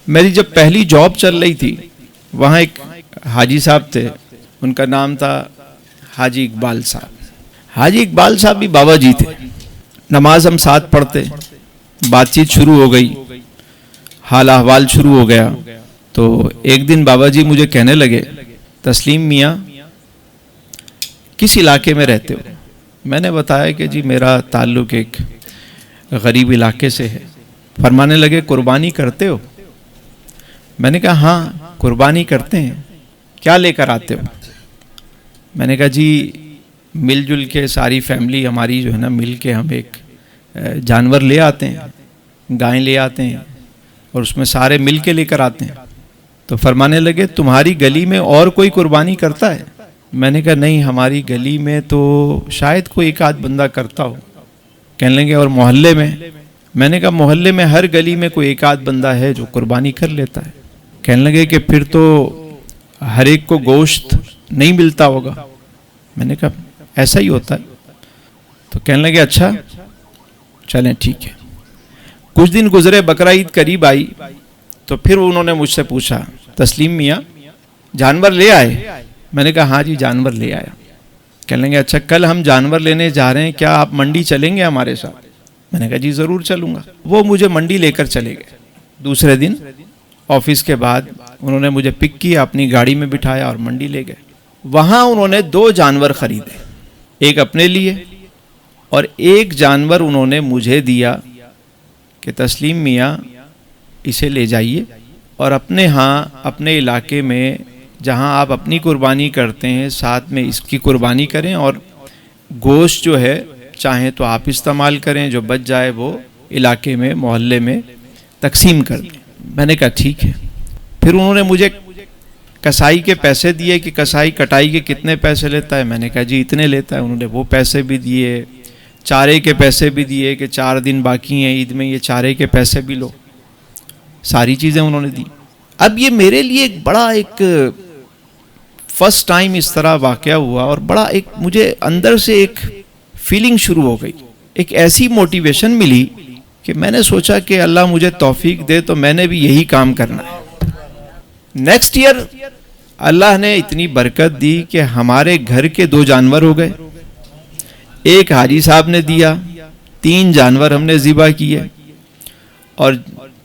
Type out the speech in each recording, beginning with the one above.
میری جب پہلی جاب چل رہی تھی وہاں ایک حاجی صاحب تھے، ان کا نام تھا حاجی اقبال صاحب۔ حاجی اقبال صاحب بھی بابا جی تھے، نماز ہم ساتھ پڑھتے، بات چیت شروع ہو گئی، حال احوال شروع ہو گیا۔ تو ایک دن بابا جی مجھے کہنے لگے، تسلیم میاں کس علاقے میں رہتے ہو؟ میں نے بتایا کہ جی میرا تعلق ایک غریب علاقے سے ہے۔ فرمانے لگے قربانی کرتے ہو؟ میں نے کہا ہاں قربانی کرتے ہیں، کیا لے کر آتے ہو؟ میں نے کہا جی مل جل کے ساری فیملی ہماری جو ہے نا مل کے ہم ایک جانور لے آتے ہیں، گائیں لے آتے ہیں اور اس میں سارے مل کے لے کر آتے ہیں۔ تو فرمانے لگے تمہاری گلی میں اور کوئی قربانی کرتا ہے؟ میں نے کہا نہیں ہماری گلی میں تو شاید کوئی ایک آدھ بندہ کرتا ہو۔ کہنے لگے اور محلے میں؟ میں نے کہا محلے میں ہر گلی میں کوئی ایک آدھ بندہ ہے جو قربانی کر لیتا ہے۔ کہنے لگے کہ پھر تو ہر ایک کو گوشت نہیں ملتا ہوگا۔ میں نے کہا ایسا ہی ہوتا ہے۔ تو کہنے لگے اچھا چلیں ٹھیک ہے۔ کچھ دن گزرے، بقرہ عید قریب آئی تو پھر انہوں نے مجھ سے پوچھا تسلیم میاں جانور لے آئے؟ میں نے کہا ہاں جی جانور لے آیا۔ کہنے لگے اچھا کل ہم جانور لینے جا رہے ہیں، کیا آپ منڈی چلیں گے ہمارے ساتھ؟ میں نے کہا جی ضرور چلوں گا۔ وہ مجھے منڈی لے کر چلے گئے۔ دوسرے دن آفس کے بعد انہوں نے مجھے پک کیا، اپنی گاڑی میں بٹھایا اور منڈی لے گئے۔ وہاں انہوں نے 2 جانور خریدے، ایک اپنے لیے اور ایک جانور انہوں نے مجھے دیا کہ تسلیم میاں اسے لے جائیے اور اپنے ہاں اپنے علاقے میں جہاں آپ اپنی قربانی کرتے ہیں ساتھ میں اس کی قربانی کریں، اور گوشت جو ہے چاہیں تو آپ استعمال کریں، جو بچ جائے وہ علاقے میں محلے میں تقسیم کر دیں۔ میں نے کہا ٹھیک ہے۔ پھر انہوں نے مجھے کسائی کے پیسے دیے کہ کسائی کٹائی کے کتنے پیسے لیتا ہے؟ میں نے کہا جی اتنے لیتا ہے۔ انہوں نے وہ پیسے بھی دیے، چارے کے پیسے بھی دیے کہ 4 دن باقی ہیں عید میں، یہ چارے کے پیسے بھی لو، ساری چیزیں انہوں نے دی۔ اب یہ میرے لیے ایک بڑا ایک فرسٹ ٹائم اس طرح واقعہ ہوا اور بڑا ایک مجھے اندر سے ایک فیلنگ شروع ہو گئی، ایک ایسی موٹیویشن ملی کہ میں نے سوچا کہ اللہ مجھے توفیق دے تو میں نے بھی یہی کام کرنا ہے۔ نیکسٹ ایئر اللہ نے اتنی برکت دی کہ ہمارے گھر کے 2 جانور ہو گئے، ایک حاجی صاحب نے دیا، 3 جانور ہم نے ذبح کیے اور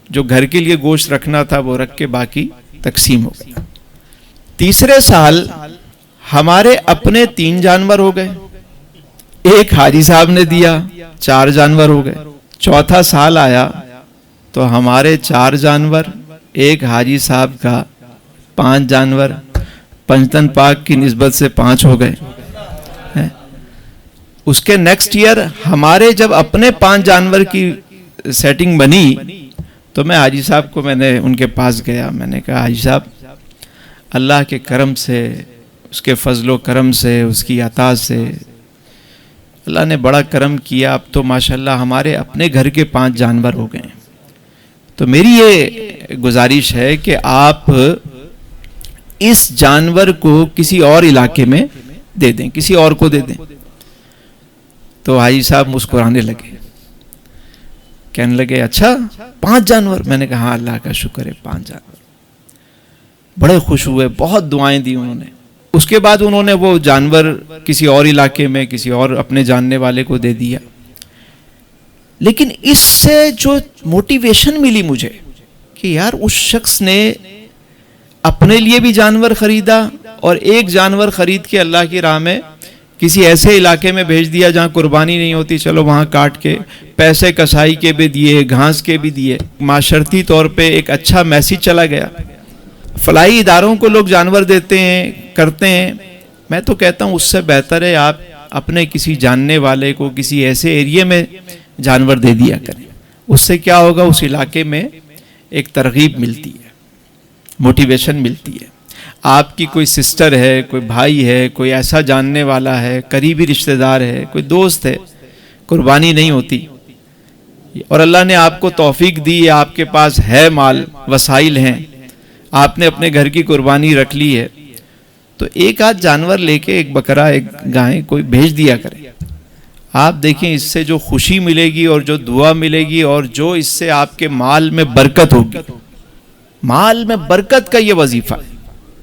جو گھر کے لیے گوشت رکھنا تھا وہ رکھ کے باقی تقسیم ہو گئی۔ تیسرے سال ہمارے اپنے 3 جانور ہو گئے، ایک حاجی صاحب نے دیا، 4 جانور ہو گئے۔ چوتھا سال آیا تو ہمارے 4 جانور، ایک حاجی صاحب کا 5 جانور، پنجتن پاک کی نسبت سے 5 ہو گئے۔ اس کے نیکسٹ ایئر ہمارے جب اپنے 5 جانور کی سیٹنگ بنی تو میں حاجی صاحب کو میں نے ان کے پاس گیا، میں نے کہا حاجی صاحب اللہ کے کرم سے، اس کے فضل و کرم سے، اس کی عطا سے اللہ نے بڑا کرم کیا، اب تو ماشاءاللہ ہمارے اپنے گھر کے 5 جانور ہو گئے ہیں۔ تو میری یہ گزارش ہے کہ آپ اس جانور کو کسی اور علاقے میں دے دیں، کسی اور کو دے دیں۔ تو حاجی صاحب مسکرانے لگے، کہنے لگے اچھا 5 جانور؟ میں نے کہا ہاں اللہ کا شکر ہے 5 جانور۔ بڑے خوش ہوئے، بہت دعائیں دی انہوں نے۔ اس کے بعد انہوں نے وہ جانور کسی اور علاقے میں کسی اور اپنے جاننے والے کو دے دیا۔ لیکن اس سے جو موٹیویشن ملی مجھے کہ یار اس شخص نے اپنے لیے بھی جانور خریدا اور ایک جانور خرید کے اللہ کی راہ میں کسی ایسے علاقے میں بھیج دیا جہاں قربانی نہیں ہوتی، چلو وہاں کاٹ کے پیسے کسائی کے بھی دیے، گھاس کے بھی دیے، معاشرتی طور پہ ایک اچھا میسیج چلا گیا۔ فلاحی اداروں کو لوگ جانور دیتے ہیں، کرتے ہیں، میں تو کہتا ہوں اس سے بہتر ہے آپ اپنے کسی جاننے والے کو کسی ایسے ایریے میں جانور دے دیا کریں۔ اس سے کیا ہوگا، اس علاقے میں ایک ترغیب ملتی ہے، موٹیویشن ملتی ہے۔ آپ کی کوئی سسٹر ہے، کوئی بھائی ہے، کوئی ایسا جاننے والا ہے، قریبی رشتہ دار ہے، کوئی دوست ہے، قربانی نہیں ہوتی اور اللہ نے آپ کو توفیق دی، آپ کے پاس ہے مال، وسائل ہیں، آپ نے اپنے گھر کی قربانی رکھ لی ہے، تو ایک آدھ جانور لے کے، ایک بکرا، ایک گائے کوئی بھیج دیا کریں۔ آپ دیکھیں اس سے جو خوشی ملے گی اور جو دعا ملے گی اور جو اس سے آپ کے مال میں برکت ہوگی، مال میں برکت کا یہ وظیفہ ہے.